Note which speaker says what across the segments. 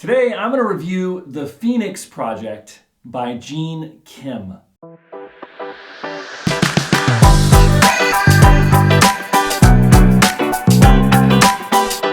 Speaker 1: Today, I'm going to review The Phoenix Project by Gene Kim.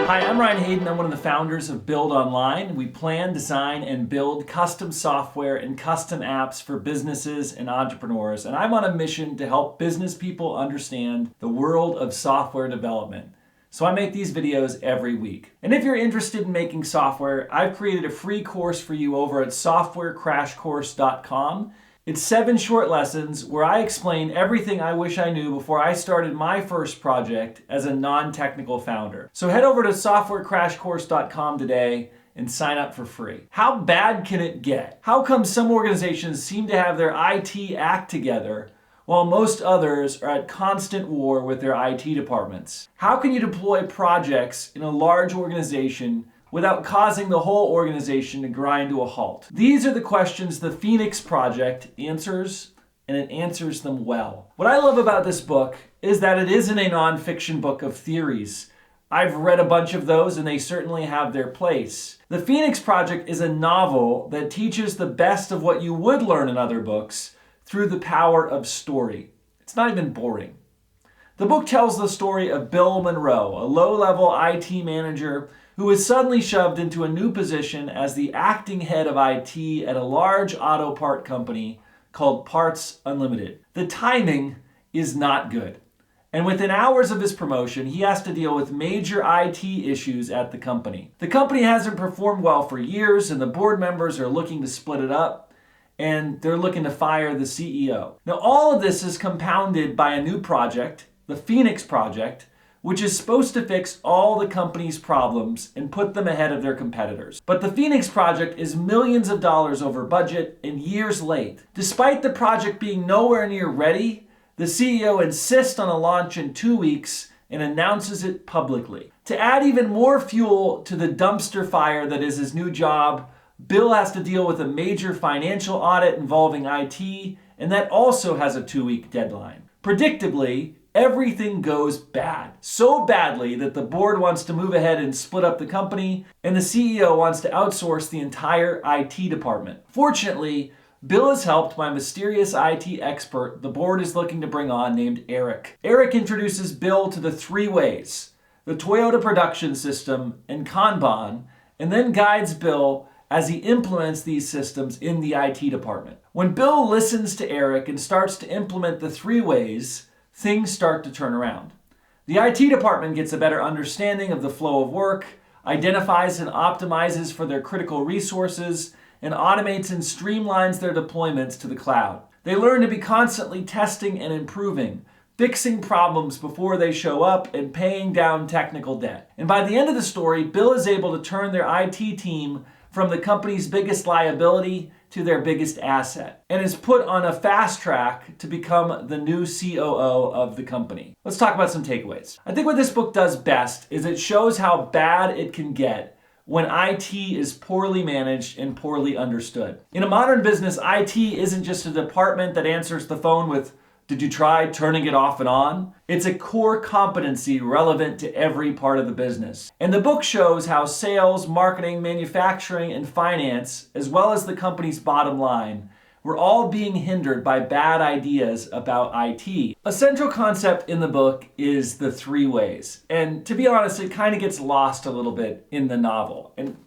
Speaker 1: Hi, I'm Ryan Hayden. I'm one of the founders of Build Online. We plan, design, and build custom software and custom apps for businesses and entrepreneurs. And I'm on a mission to help business people understand the world of software development. So I make these videos every week. And if you're interested in making software, I've created a free course for you over at softwarecrashcourse.com. It's 7 short lessons where I explain everything I wish I knew before I started my first project as a non-technical founder. So head over to softwarecrashcourse.com today and sign up for free. How bad can it get? How come some organizations seem to have their IT act together while most others are at constant war with their IT departments? How can you deploy projects in a large organization without causing the whole organization to grind to a halt? These are the questions the Phoenix Project answers, and it answers them well. What I love about this book is that it isn't a nonfiction book of theories. I've read a bunch of those and they certainly have their place. The Phoenix Project is a novel that teaches the best of what you would learn in other books through the power of story. It's not even boring. The book tells the story of Bill Monroe, a low-level IT manager who was suddenly shoved into a new position as the acting head of IT at a large auto part company called Parts Unlimited. The timing is not good. And within hours of his promotion, he has to deal with major IT issues at the company. The company hasn't performed well for years, and the board members are looking to split it up, and they're looking to fire the CEO. Now, all of this is compounded by a new project, the Phoenix Project, which is supposed to fix all the company's problems and put them ahead of their competitors. But the Phoenix Project is millions of dollars over budget and years late. Despite the project being nowhere near ready, the CEO insists on a launch in 2 weeks and announces it publicly. To add even more fuel to the dumpster fire that is his new job, Bill has to deal with a major financial audit involving IT, and that also has a 2-week deadline. Predictably, everything goes bad. So badly that the board wants to move ahead and split up the company, and the CEO wants to outsource the entire IT department. Fortunately, Bill is helped by a mysterious IT expert the board is looking to bring on named Eric. Eric introduces Bill to the 3 ways, the Toyota production system and Kanban, and then guides Bill as he implements these systems in the IT department. When Bill listens to Eric and starts to implement the 3 ways, things start to turn around. The IT department gets a better understanding of the flow of work, identifies and optimizes for their critical resources, and automates and streamlines their deployments to the cloud. They learn to be constantly testing and improving, fixing problems before they show up, and paying down technical debt. And by the end of the story, Bill is able to turn their IT team from the company's biggest liability to their biggest asset, and is put on a fast track to become the new COO of the company. Let's talk about some takeaways. I think what this book does best is it shows how bad it can get when IT is poorly managed and poorly understood. In a modern business, IT isn't just a department that answers the phone with, "Did you try turning it off and on?" It's a core competency relevant to every part of the business. And the book shows how sales, marketing, manufacturing, and finance, as well as the company's bottom line, were all being hindered by bad ideas about IT. A central concept in the book is the 3 ways. And to be honest, it kind of gets lost a little bit in the novel. And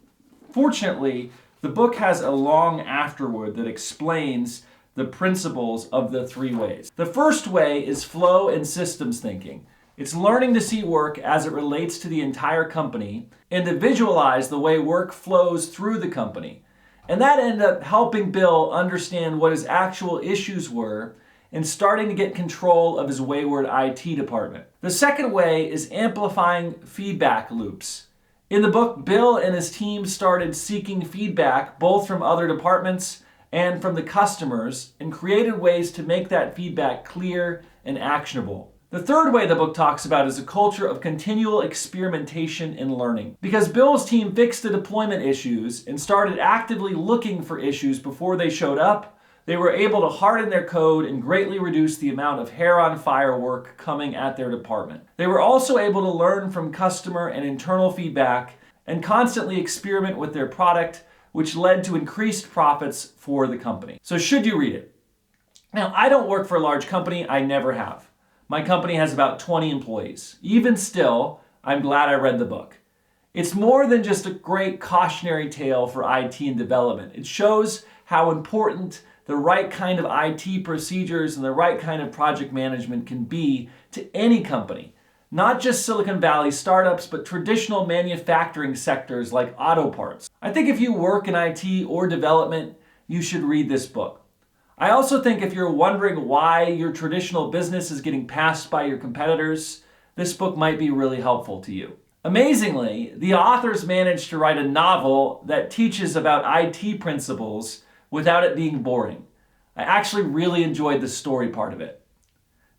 Speaker 1: fortunately, the book has a long afterword that explains the principles of the 3 ways. The first way is flow and systems thinking. It's learning to see work as it relates to the entire company and to visualize the way work flows through the company. And that ended up helping Bill understand what his actual issues were and starting to get control of his wayward IT department. The second way is amplifying feedback loops. In the book, Bill and his team started seeking feedback both from other departments and from the customers, and created ways to make that feedback clear and actionable. The third way the book talks about is a culture of continual experimentation and learning. Because Bill's team fixed the deployment issues and started actively looking for issues before they showed up, they were able to harden their code and greatly reduce the amount of hair-on-fire work coming at their department. They were also able to learn from customer and internal feedback and constantly experiment with their product, which led to increased profits for the company. So should you read it? Now, I don't work for a large company. I never have. My company has about 20 employees. Even still, I'm glad I read the book. It's more than just a great cautionary tale for IT and development. It shows how important the right kind of IT procedures and the right kind of project management can be to any company. Not just Silicon Valley startups, but traditional manufacturing sectors like auto parts. I think if you work in IT or development, you should read this book. I also think if you're wondering why your traditional business is getting passed by your competitors, this book might be really helpful to you. Amazingly, the authors managed to write a novel that teaches about IT principles without it being boring. I actually really enjoyed the story part of it.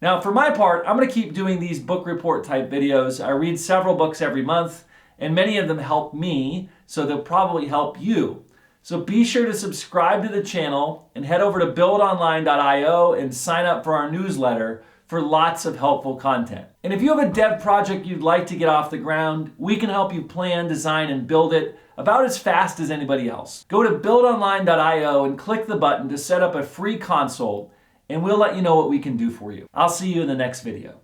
Speaker 1: Now, for my part, I'm going to keep doing these book report type videos. I read several books every month, and many of them help me, so they'll probably help you. So be sure to subscribe to the channel and head over to buildonline.io and sign up for our newsletter for lots of helpful content. And if you have a dev project you'd like to get off the ground, we can help you plan, design, and build it about as fast as anybody else. Go to buildonline.io and click the button to set up a free consult, and we'll let you know what we can do for you. I'll see you in the next video.